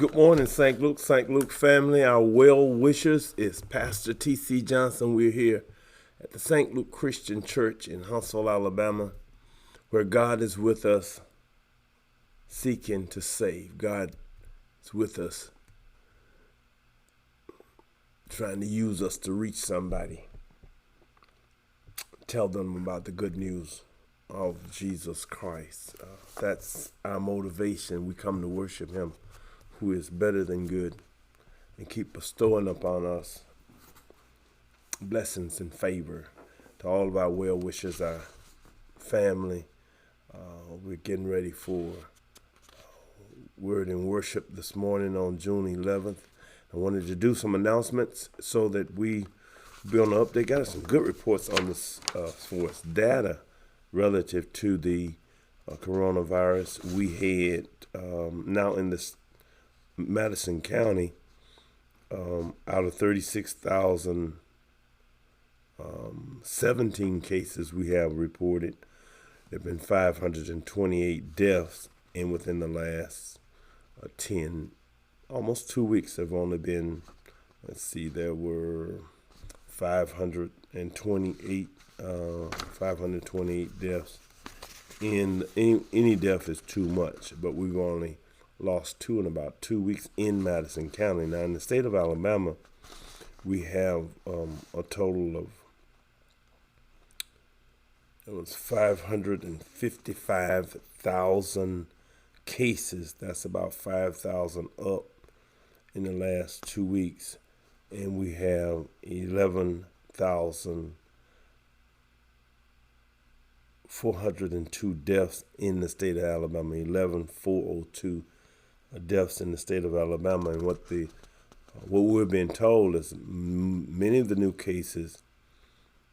Good morning, St. Luke family. Our well wishers is Pastor T.C. Johnson. We're here at the St. Luke Christian Church in Huntsville, Alabama, where God is with us, seeking to save. God is with us, trying to use us to reach somebody, tell them about the good news of Jesus Christ. That's our motivation. We come to worship Him, who is better than good, and keep bestowing upon us blessings and favor. To all of our well wishers, our family, we're getting ready for Word and Worship this morning on June 11th. I wanted to do some announcements so that we be on the update. Got some good reports on this for us data relative to the coronavirus. We had now in this Madison County, out of 36,017 cases we have reported, there have been 528 deaths, and within the last almost 2 weeks, there have only been, there were 528 deaths. And any death is too much, but we've only lost 2 in about 2 weeks in Madison County. Now, in the state of Alabama, we have a total of 555,000 cases. That's about 5,000 up in the last 2 weeks. And we have 11,402 deaths in the state of Alabama, 11,402 deaths in the state of Alabama. And what we're being told is many of the new cases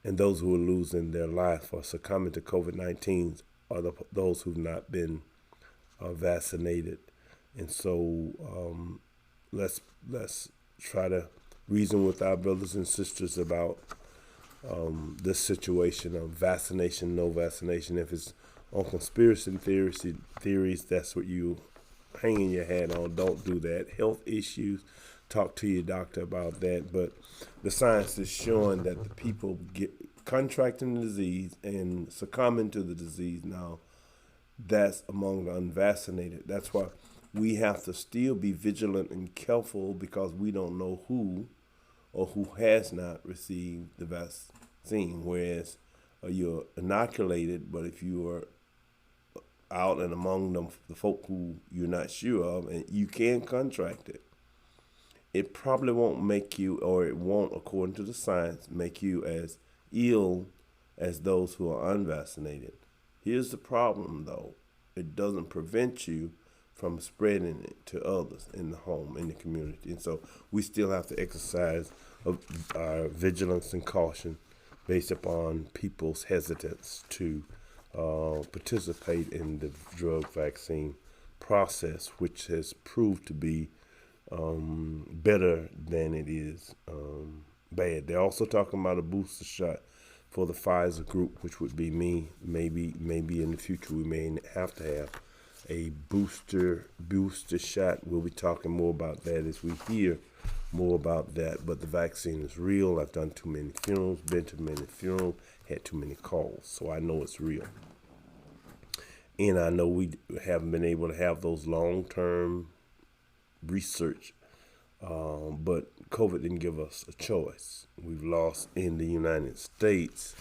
and those who are losing their life or succumbing to COVID-19 are those who've not been vaccinated. And so let's try to reason with our brothers and sisters about this situation of vaccination, no vaccination. If it's on conspiracy theories, that's what you hanging your hat on. Don't do that. Health issues, talk to your doctor about that. But the science is showing that the people contracting the disease and succumbing to the disease now, that's among the unvaccinated. That's why we have to still be vigilant and careful, because we don't know who or who has not received the vaccine. Whereas you're inoculated, but if you are out and among the folk who you're not sure of, and you can contract it, it probably won't make you, or it won't, according to the science, make you as ill as those who are unvaccinated. Here's the problem, though. It doesn't prevent you from spreading it to others in the home, in the community. And so we still have to exercise our vigilance and caution based upon people's hesitance to participate in the drug vaccine process, which has proved to be better than it is bad. They're also talking about a booster shot for the Pfizer group, which would be me. Maybe in the future we may have to have a booster shot. We'll be talking more about that as we hear more about that. But the vaccine is real. I've done too many funerals, been to many funerals, had too many calls, so I know it's real. And I know we haven't been able to have those long-term research, but COVID didn't give us a choice. We've lost in the United States,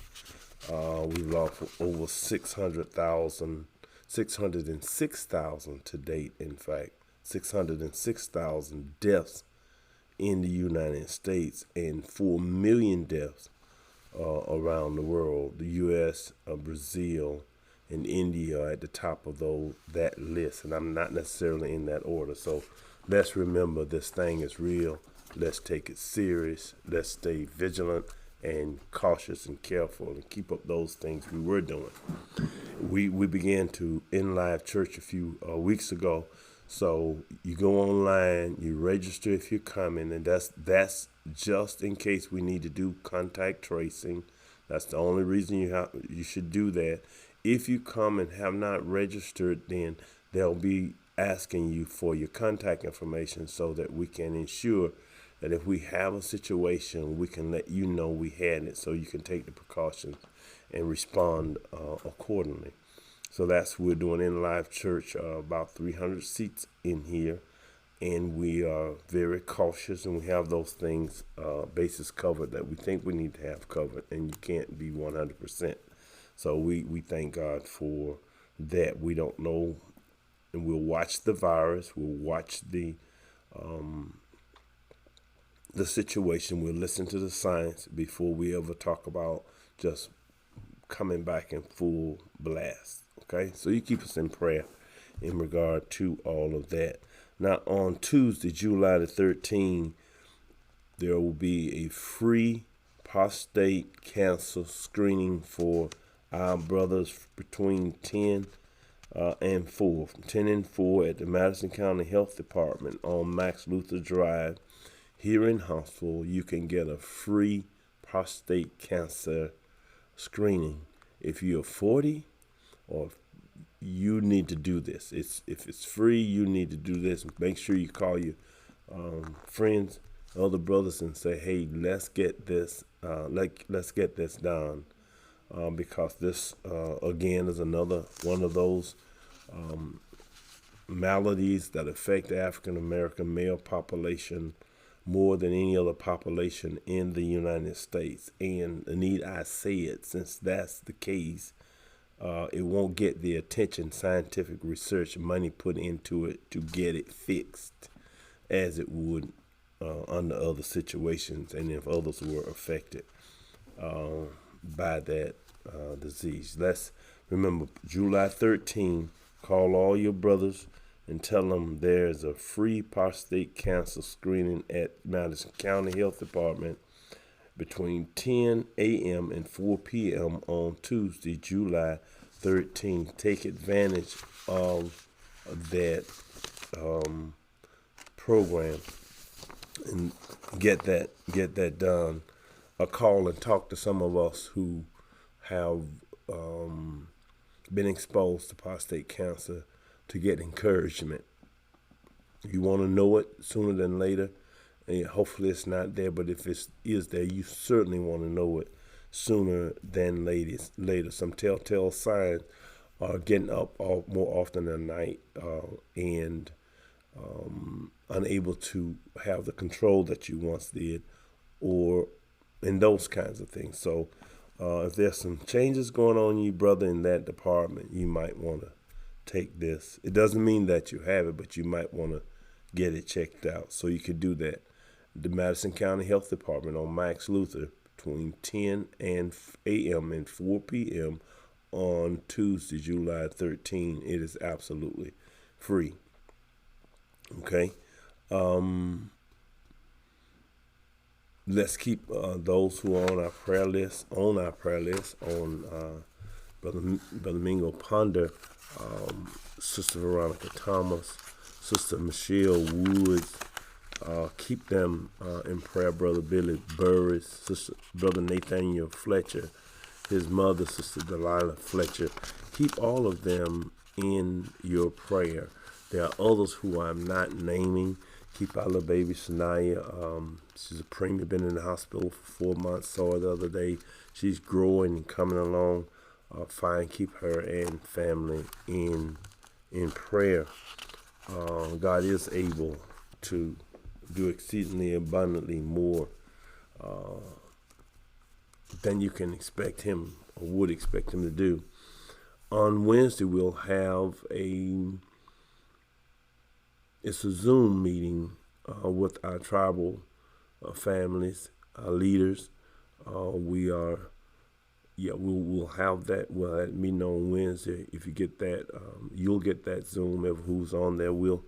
we've lost over 606,000 to date, in fact, 606,000 deaths in the United States, and 4 million deaths around the world. The U.S., Brazil, and India are at the top of that list, and I'm not necessarily in that order. So let's remember, this thing is real. Let's take it serious. Let's stay vigilant and cautious and careful, and keep up those things we were doing. We began to in live church a few weeks ago. So you go online, you register if you're coming, and that's just in case we need to do contact tracing. That's the only reason you should do that. If you come and have not registered, then there'll be asking you for your contact information so that we can ensure that if we have a situation, we can let you know we had it, so you can take the precautions and respond accordingly. So that's what we're doing in Live Church. About 300 seats in here, and we are very cautious, and we have those things, bases covered that we think we need to have covered, and you can't be 100%. So we thank God for that. We don't know, and we'll watch the virus. We'll watch the situation. We'll listen to the science before we ever talk about just coming back in full blast. Okay, so you keep us in prayer in regard to all of that. Now, on Tuesday, July the 13th, there will be a free prostate cancer screening for our brothers between 10 and 4. 10 and 4 at the Madison County Health Department on Max Luther Drive here in Huntsville. You can get a free prostate cancer screening. If you're 40 or you need to do this. If it's free, you need to do this. Make sure you call your friends, other brothers, and say, "Hey, let's get this. Let's get this done," because this again is another one of those maladies that affect the African American male population more than any other population in the United States. And need I say it, since that's the case, it won't get the attention, scientific research, money put into it to get it fixed as it would under other situations, and if others were affected by that disease. Let's remember, July 13, call all your brothers and tell them there's a free prostate cancer screening at Madison County Health Department between 10 a.m. and 4 p.m. on Tuesday, July 13th. Take advantage of that program and get that done. Or call and talk to some of us who have been exposed to prostate cancer to get encouragement. You want to know it sooner than later. And hopefully it's not there, but if it is there, you certainly want to know it sooner than later. Some telltale signs are getting up more often than night and unable to have the control that you once did, or in those kinds of things. So if there's some changes going on, you brother, in that department, you might want to take this. It doesn't mean that you have it, but you might want to get it checked out. So you could do that. The Madison County Health Department on Max Luther between 10 a.m. and 4 p.m. on Tuesday, July 13. It is absolutely free. Okay. Let's keep those who are on our prayer list on Brother Mingo Ponder, Sister Veronica Thomas, Sister Michelle Woods. Keep them in prayer. Brother Billy Burris, Brother Nathaniel Fletcher, his mother, Sister Delilah Fletcher. Keep all of them in your prayer. There are others who I'm not naming. Keep our little baby Shania. She's a preemie, been in the hospital for 4 months. Saw her the other day. She's growing and coming along fine. Keep her and family in prayer. God is able to do exceedingly abundantly more than you can expect him or would expect him to do. On Wednesday, we'll have it's a Zoom meeting with our tribal families, our leaders. We'll have that. We'll have that meeting on Wednesday. If you get that, you'll get that Zoom. Everyone who's on there will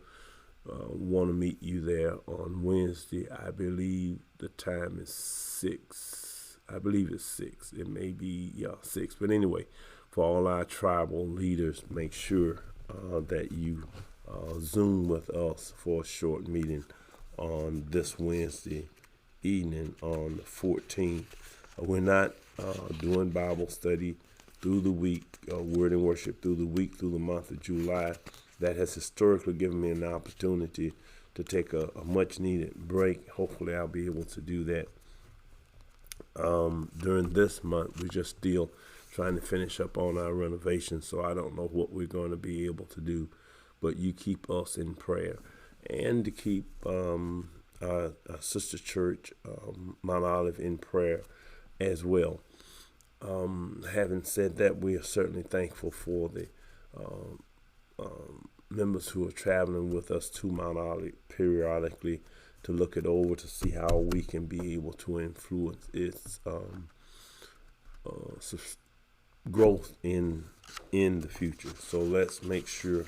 want to meet you there on Wednesday. I believe the time is 6. I believe it's 6. It may be 6. But anyway, for all our tribal leaders, make sure that you Zoom with us for a short meeting on this Wednesday evening on the 14th. We're not doing Bible study through the week, Word and Worship through the week, through the month of July. that has historically given me an opportunity to take a much needed break. Hopefully, I'll be able to do that during this month. We're just still trying to finish up on our renovation, so I don't know what we're going to be able to do. But you keep us in prayer, and to keep our sister church, Mount Olive, in prayer as well. Having said that, we are certainly thankful for the members who are traveling with us to Mount Olive periodically to look it over to see how we can be able to influence its growth in the future. So let's make sure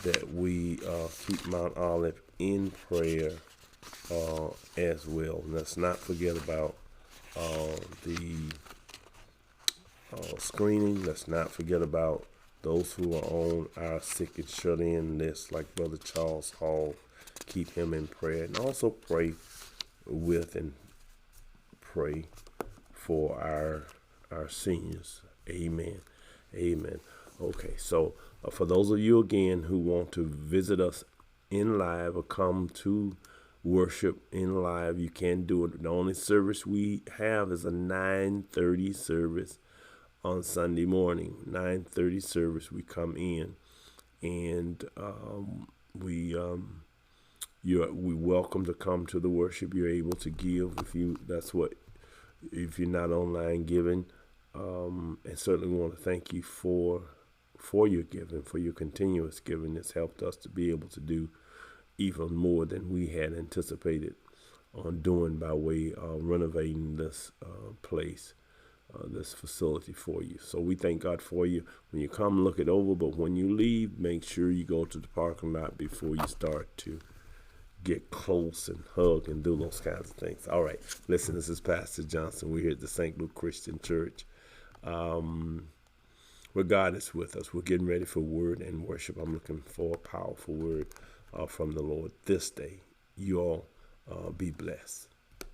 that we keep Mount Olive in prayer as well. And let's not forget about the screening. Let's not forget about those who are on our sick and shut in list, like Brother Charles Hall. Keep him in prayer, and also pray with and pray for our seniors. Amen. Amen. Okay, so for those of you again who want to visit us in live or come to worship in live, you can do it. The only service we have is a 9:30 service on Sunday morning. 9:30 service, we come in, and we welcome to come to the worship. You're able to give if you're not online giving, and certainly want to thank you for your giving, for your continuous giving. It's helped us to be able to do even more than we had anticipated on doing by way of renovating this place, this facility for you. So we thank God for you. When you come, look it over, but when you leave, make sure you go to the parking lot before you start to get close and hug and do those kinds of things. All right, listen, this is Pastor Johnson. We're here at the St. Luke Christian Church, where God is with us. We're getting ready for word and worship. I'm looking for a powerful word from the Lord this day. You all be blessed.